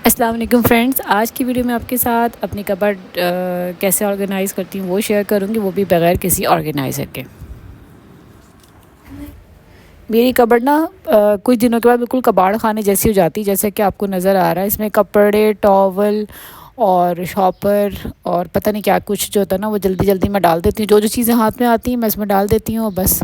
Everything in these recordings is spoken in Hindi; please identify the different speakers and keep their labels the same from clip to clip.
Speaker 1: अस्सलाम वालेकुम फ्रेंड्स। आज की वीडियो में आपके साथ अपनी कबर्ड कैसे ऑर्गेनाइज़ करती हूँ वो शेयर करूँगी, वो भी बग़ैर किसी ऑर्गेनाइज़र के। मेरी कबर्ड ना कुछ दिनों के बाद बिल्कुल कबाड़ खाने जैसी हो जाती है, जैसे कि आपको नज़र आ रहा है। इसमें कपड़े, टॉवल और शॉपर और पता नहीं क्या कुछ जो होता है ना, वो जल्दी जल्दी मैं डाल देती हूँ। जो जो चीज़ें हाथ में आती हैं मैं इसमें डाल देती हूँ बस।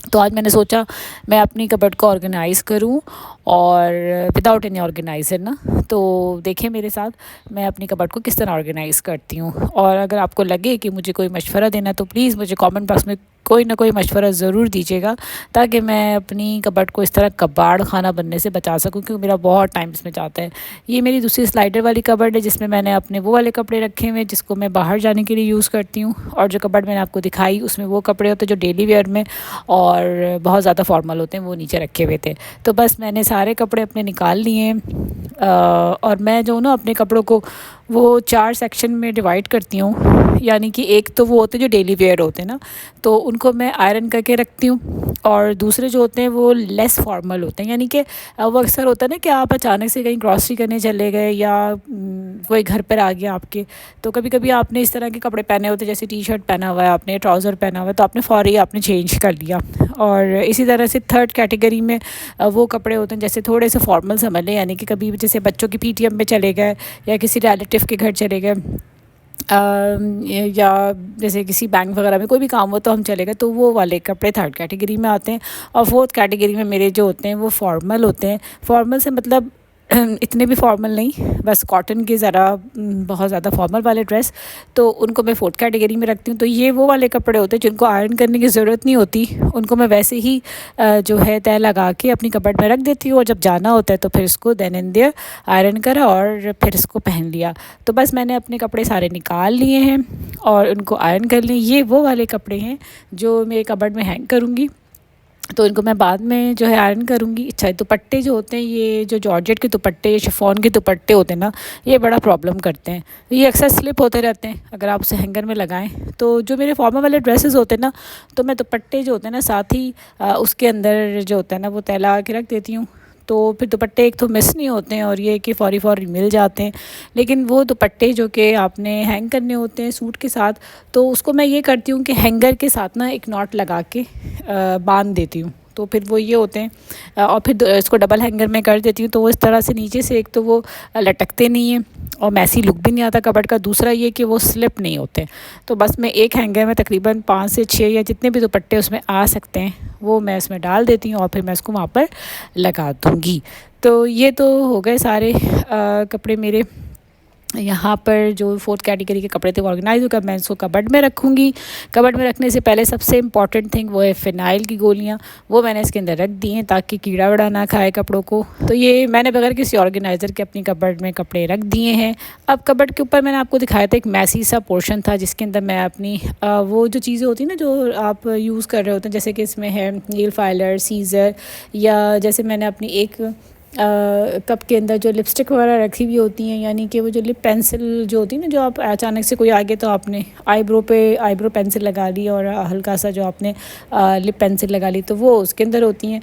Speaker 1: तो आज मैंने सोचा मैं अपनी कबर्ड को ऑर्गेनाइज़ करूं और विदाउट एनी ऑर्गेनाइज़र ना। तो देखें मेरे साथ मैं अपनी कबर्ड को किस तरह ऑर्गेनाइज़ करती हूं। और अगर आपको लगे कि मुझे कोई मशवरा देना है तो प्लीज़ मुझे कमेंट बॉक्स में कोई ना कोई मशवरा ज़रूर दीजिएगा, ताकि मैं अपनी कबर्ड को इस तरह कबाड़ खाना बनने से बचा सकूं, क्योंकि मेरा बहुत टाइम इसमें जाता है। ये मेरी दूसरी स्लाइडर वाली कबर्ड है, जिसमें मैंने अपने वो वाले कपड़े रखे हुए हैं जिसको मैं बाहर जाने के लिए यूज़ करती हूँ। और जो कबर्ड मैंने आपको दिखाई उसमें वो कपड़े होते हैं जो डेली वेयर में और बहुत ज़्यादा फॉर्मल होते हैं, वो नीचे रखे हुए थे। तो बस मैंने सारे कपड़े अपने निकाल लिए और मैं जो ना अपने कपड़ों को वो 4 सेक्शन में डिवाइड करती हूँ। यानी कि एक तो वो होते हैं जो डेली वेयर होते हैं ना, तो उनको मैं आयरन करके रखती हूँ। और दूसरे जो होते हैं वो लेस फॉर्मल होते हैं, यानी कि वो अक्सर होता है ना कि आप अचानक से कहीं ग्रॉसरी करने चले गए या कोई घर पर आ गया आपके, तो कभी कभी आपने इस तरह के कपड़े पहने होते हैं, जैसे टी शर्ट पहना हुआ है आपने, ट्राउज़र पहना हुआ है, तो आपने फ़ौरी आपने चेंज कर लिया। और इसी तरह से थर्ड कैटेगरी में वो कपड़े होते हैं जैसे थोड़े से फॉर्मल समझ लें, यानी कि कभी जैसे बच्चों की पीटीएम में चले गए या किसी रिलेटिव के घर चले गए, या जैसे किसी बैंक वगैरह में कोई भी काम हो तो हम चले गए, तो वो वाले कपड़े थर्ड कैटेगरी में आते हैं। और फोर्थ कैटेगरी में मेरे जो होते हैं वो फॉर्मल होते हैं। फॉर्मल से मतलब इतने भी फॉर्मल नहीं, बस कॉटन के ज़रा बहुत ज़्यादा फॉर्मल वाले ड्रेस, तो उनको मैं फोर्थ कैटेगरी में रखती हूँ। तो ये वो वाले कपड़े होते हैं जिनको आयरन करने की ज़रूरत नहीं होती, उनको मैं वैसे ही जो है तय लगा के अपनी कपड़ में रख देती हूँ। और जब जाना होता है तो फिर इसको देन एंड देयर आयरन करा और फिर इसको पहन लिया। तो बस मैंने अपने कपड़े सारे निकाल लिए हैं और उनको आयरन कर लिए। ये वो वाले कपड़े हैं जो मेरे कबर्ड में हैंग करूँगी, तो इनको मैं बाद में जो है आयरन करूँगी। अच्छा, दुपट्टे जो होते हैं, ये जो जॉर्जेट के दुपट्टे, शिफॉन के दुपट्टे होते हैं ना, ये बड़ा प्रॉब्लम करते हैं। ये अक्सर स्लिप होते रहते हैं अगर आप उसे हैंगर में लगाएं। तो जो मेरे फॉर्मल वाले ड्रेसेस होते हैं ना, तो मैं दुपट्टे जो होते हैं ना साथ ही उसके अंदर जो होता है ना वो तय लगा के रख देती हूँ। तो फिर दुपट्टे एक तो मिस नहीं होते हैं और ये कि फ़ौरी मिल जाते हैं। लेकिन वो दुपट्टे जो कि आपने हैंग करने होते हैं सूट के साथ, तो उसको मैं ये करती हूँ कि हैंगर के साथ ना एक नॉट लगा के बांध देती हूँ, तो फिर वो ये होते हैं। और फिर इसको डबल हैंगर में कर देती हूँ, तो वो इस तरह से नीचे से एक तो वो लटकते नहीं हैं और मैसी लुक भी नहीं आता कबर्ड का। दूसरा ये कि वो स्लिप नहीं होते। तो बस मैं एक हैंगर में तकरीबन 5 से 6 या जितने भी दुपट्टे उसमें आ सकते हैं वो मैं इसमें डाल देती हूँ और फिर मैं इसको वहाँ पर लगा दूँगी। तो ये तो हो गए सारे कपड़े मेरे यहाँ पर जो फोर्थ कैटेगरी के कपड़े थे वो ऑर्गेनाइज होकर मैं इसको कबर्ड में रखूँगी। कबर्ड में रखने से पहले सबसे इम्पॉर्टेंट थिंग वो है फ़िनाइल की गोलियाँ, वो मैंने इसके अंदर रख दी हैं ताकि कीड़ा वड़ा ना खाए कपड़ों को। तो ये मैंने बगैर किसी ऑर्गेनाइज़र के अपनी कबर्ड में कपड़े रख दिए हैं। अब कबर्ड के ऊपर मैंने आपको दिखाया था एक मैसी सा पोर्शन था जिसके अंदर मैं अपनी वो जो चीज़ें होती हैं ना जो आप यूज़ कर रहे होते हैं, जैसे कि इसमें है नील फाइलर, सीज़र, या जैसे मैंने अपनी एक कप के अंदर जो लिपस्टिक वगैरह रखी हुई होती हैं, यानी कि वो जो लिप पेंसिल जो होती है ना, जो आप अचानक से कोई आ गए तो आपने आईब्रो पेंसिल लगा ली और हल्का सा जो आपने लिप पेंसिल लगा ली, तो वो उसके अंदर होती हैं।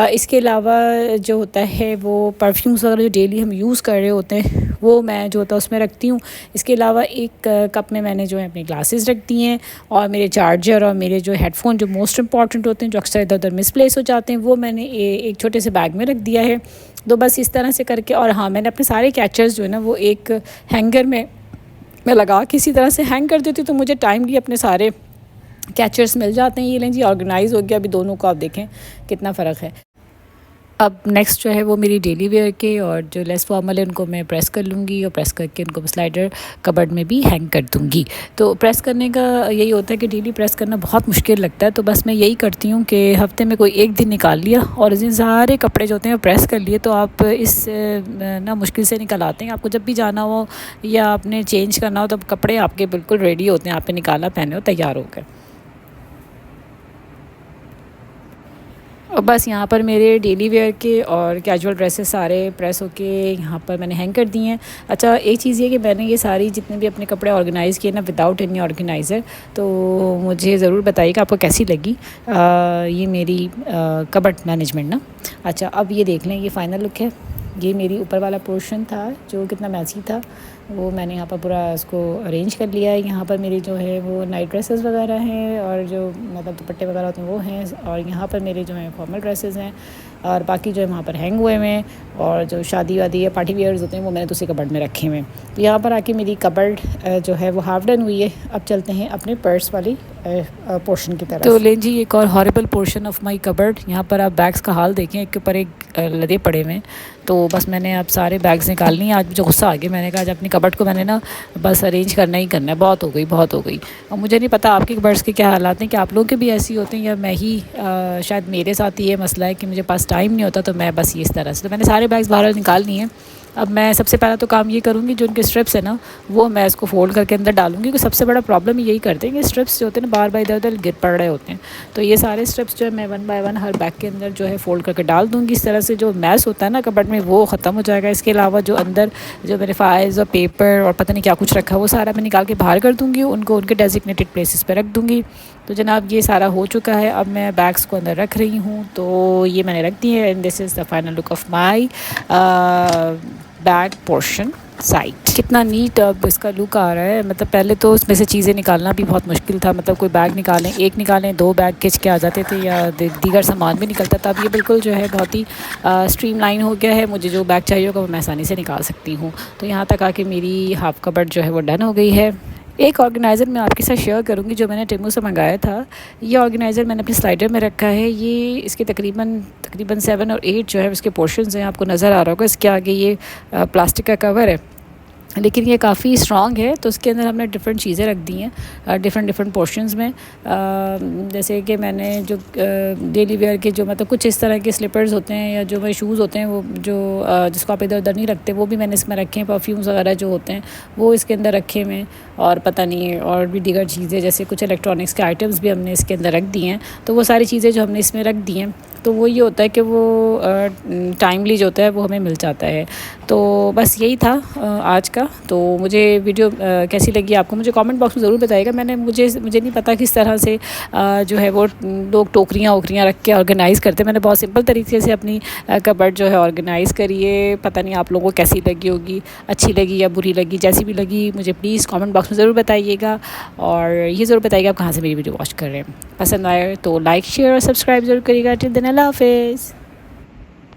Speaker 1: इसके अलावा जो होता है वो परफ्यूम्स वगैरह जो डेली हम यूज़ कर रहे होते हैं वो मैं जो होता है उसमें रखती हूँ। इसके अलावा एक कप में मैंने जो है अपनी ग्लासेस रख दी हैं और मेरे चार्जर और मेरे जो हेडफोन जो मोस्ट इंपॉर्टेंट होते हैं जो अक्सर इधर उधर मिसप्लेस हो जाते हैं वो मैंने एक छोटे से बैग में रख दिया है। तो बस इस तरह से करके, और हाँ मैंने अपने सारे कैचर्स जो है ना वो एक हैंगर में मैं लगा के इसी तरह से हैंग कर देती हूँ, तो मुझे टाइमली अपने सारे कैचर्स मिल जाते हैं। ये लें जी, ऑर्गेनाइज़ हो गया। अभी दोनों को आप देखें कितना फ़र्क है। अब नेक्स्ट जो है वो मेरी डेली वेयर के और जो लेस फॉर्मल है उनको मैं प्रेस कर लूँगी और प्रेस करके उनको स्लाइडर कबर्ड में भी हैंग कर दूँगी। तो प्रेस करने का यही होता है कि डेली प्रेस करना बहुत मुश्किल लगता है, तो बस मैं यही करती हूँ कि हफ्ते में कोई एक दिन निकाल लिया और इस दिन सारे कपड़े जो होते हैं प्रेस कर लिए, तो आप इस ना मुश्किल से निकल आते हैं। आपको जब भी जाना हो या आपने चेंज करना हो तब कपड़े आपके बिल्कुल रेडी होते हैं, आपने निकाला, पहने हो, तैयार हो गए। और बस यहाँ पर मेरे डेली वेयर के और कैजुअल ड्रेसेस सारे प्रेस होके यहाँ पर मैंने हैंग कर दिए हैं। अच्छा, एक चीज़ ये कि मैंने ये सारी जितने भी अपने कपड़े ऑर्गेनाइज़ किए ना विदाउट एनी ऑर्गेनाइज़र, तो मुझे ज़रूर बताइएगा आपको कैसी लगी ये मेरी कबर्ड मैनेजमेंट ना। अच्छा, अब ये देख लें, ये फ़ाइनल लुक है। ये मेरी ऊपर वाला पोर्शन था जो कितना मैसी था, वो मैंने यहाँ पर पूरा उसको अरेंज कर लिया है। यहाँ पर मेरी जो है वो नाइट ड्रेसेस वगैरह हैं और जो मतलब दुपट्टे वगैरह होते हैं वो हैं, और यहाँ पर मेरे जो हैं फॉर्मल ड्रेसेस हैं, और बाकी जो है वहाँ पर हैंग हुए हैं, और जो शादी वादी या पार्टी वेयर्स होते हैं वो मैंने दूसरे कबर्ड में रखे हुए हैं। तो यहाँ पर आके मेरी कबर्ड जो है वो हाफ डन हुई है। अब चलते हैं अपने पर्स वाली पोर्शन की तरफ। तो लें जी, एक और horrible portion of my cupboard. यहाँ पर आप बैग्स का हाल देखें, एक के ऊपर एक लदे पड़े हुए हैं। तो बस मैंने अब सारे बैग्स निकालनी है। आज मुझे गुस्सा आ गया, मैंने कहा आज अपनी कबर्ड को मैंने ना बस अरेंज करना ही करना है, बहुत हो गई बहुत हो गई। और मुझे नहीं पता आपके कबर्ड्स के क्या हालात हैं, कि आप लोगों के भी ऐसी होते हैं या मैं ही शायद मेरे साथ ही ये मसला है कि मुझे पास टाइम नहीं होता, तो मैं बस ये इस तरह से। तो मैंने सारे बैग्स बाहर निकालनी है। अब मैं सबसे पहला तो काम ये करूँगी, जो उनके स्ट्रिप्स है ना वो मैं इसको फोल्ड करके अंदर डालूंगी, क्योंकि सबसे बड़ा प्रॉब्लम यही करते हैं कि स्ट्रिप्स जो होते हैं ना बार बार इधर उधर गिर पड़ रहे होते हैं। तो ये सारे स्ट्रिप्स जो है मैं 1 बाय 1 हर बैग के अंदर जो है फ़ोल्ड करके डाल दूँगी। इस तरह से जो मैस होता है ना कबर्ड में वो ख़त्म हो जाएगा। इसके अलावा जो अंदर जो मेरे फाइल्स और पेपर और पता नहीं क्या कुछ रखा है वो सारा मैं निकाल के बाहर कर दूँगी, उनको उनके डेजिग्नेटेड प्लेसेस पर रख दूँगी। तो जनाब ये सारा हो चुका है। अब मैं बैग्स को अंदर रख रही हूँ, तो ये मैंने रख दी है। And this is the final look of my bag portion side. कितना नीट अब इसका लुक आ रहा है। मतलब पहले तो उसमें से चीज़ें निकालना भी बहुत मुश्किल था। मतलब कोई बैग निकालें, एक निकालें, 2 बैग खिंच के आ जाते थे, या दीगर सामान भी निकलता था। अब ये बिल्कुल जो है बहुत ही स्ट्रीमलाइन हो गया है। मुझे जो बैग चाहिए होगा वो मैं आसानी से निकाल सकती हूँ। तो यहाँ तक आके मेरी हाफ कबर्ड जो है वो डन हो गई है। एक ऑर्गेनाइज़र मैं आपके साथ शेयर करूँगी जो मैंने टेमू से मंगाया था। ये ऑर्गेनाइज़र मैंने अपने स्लाइडर में रखा है। ये इसके तकरीबन 7 और 8 जो है उसके पोर्शंस हैं, आपको नज़र आ रहा होगा। इसके आगे ये प्लास्टिक का कवर है, लेकिन ये काफ़ी स्ट्रॉन्ग है। तो उसके अंदर हमने डिफरेंट चीज़ें रख दी हैं डिफरेंट पोर्शंस में। जैसे कि मैंने जो डेली वेयर के जो मतलब कुछ इस तरह के स्लीपर्स होते हैं या जो मेरे शूज़ होते हैं वो जो जिसको आप इधर उधर नहीं रखते वो भी मैंने इसमें रखे हैं। परफ्यूम्स वगैरह जो होते हैं वो इसके अंदर रखे हुए हैं, और पता नहीं और भी दीगर चीज़ें जैसे कुछ इलेक्ट्रॉनिक्स के आइटम्स भी हमने इसके अंदर रख दिए हैं। तो वो सारी चीज़ें जो हमने इसमें रख दी हैं, तो वो ये होता है कि वो टाइमली जो होता है वो हमें मिल जाता है। तो बस यही था आज का। तो मुझे वीडियो कैसी लगी आपको मुझे कमेंट बॉक्स में ज़रूर बताइएगा। मुझे नहीं पता किस तरह से जो है वो लोग टोकरियाँ वोकरियाँ रख के ऑर्गेनाइज़ करते हैं। मैंने बहुत सिंपल तरीके से अपनी कबर्ड जो है ऑर्गेनाइज़ करी है। पता नहीं आप लोगों को कैसी लगी होगी, अच्छी लगी या बुरी लगी, जैसी भी लगी मुझे प्लीज़ कमेंट बॉक्स में ज़रूर बताइएगा। और ये ज़रूर बताइएगा आप कहाँ से मेरी वीडियो वॉच कर रहे हैं। पसंद आए तो लाइक शेयर और सब्सक्राइब ज़रूर करिएगा। टिल देन अल्लाह हाफ़िज़।